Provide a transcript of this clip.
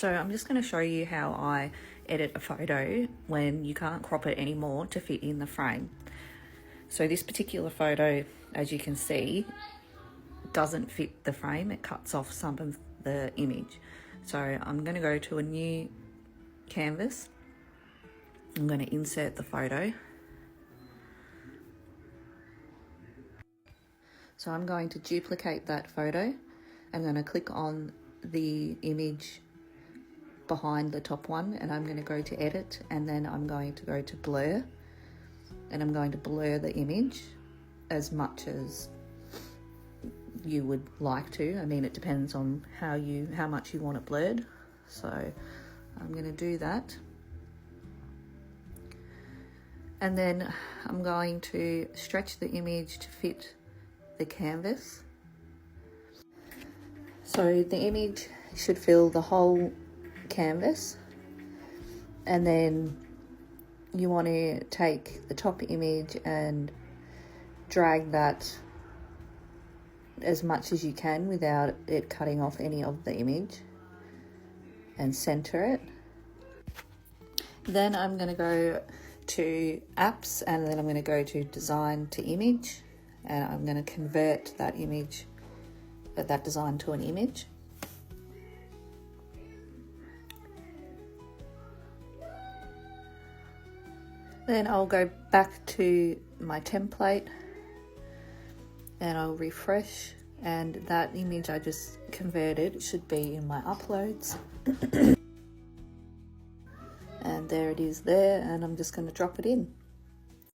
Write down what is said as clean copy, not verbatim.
So I'm just going to show you how I edit a photo when you can't crop it anymore to fit in the frame. So this particular photo, as you can see, doesn't fit the frame. It cuts off some of the image. So I'm going to go to a new canvas. I'm going to insert the photo. So I'm going to duplicate that photo. I'm going to click on the image behind the top one, and I'm going to go to edit, and then I'm going to go to blur, and I'm going to blur the image as much as you would like to. I mean, it depends on how much you want it blurred. So I'm going to do that. And then I'm going to stretch the image to fit the canvas. So the image should fill the whole canvas, and then you want to take the top image and drag that as much as you can without it cutting off any of the image, and center it. Then I'm going to go to apps, and then I'm going to go to design to image, and I'm going to convert that image, that design to an image. Then I'll go back to my template and I'll refresh, and that image I just converted should be in my uploads. And there it is there, and I'm just going to drop it in.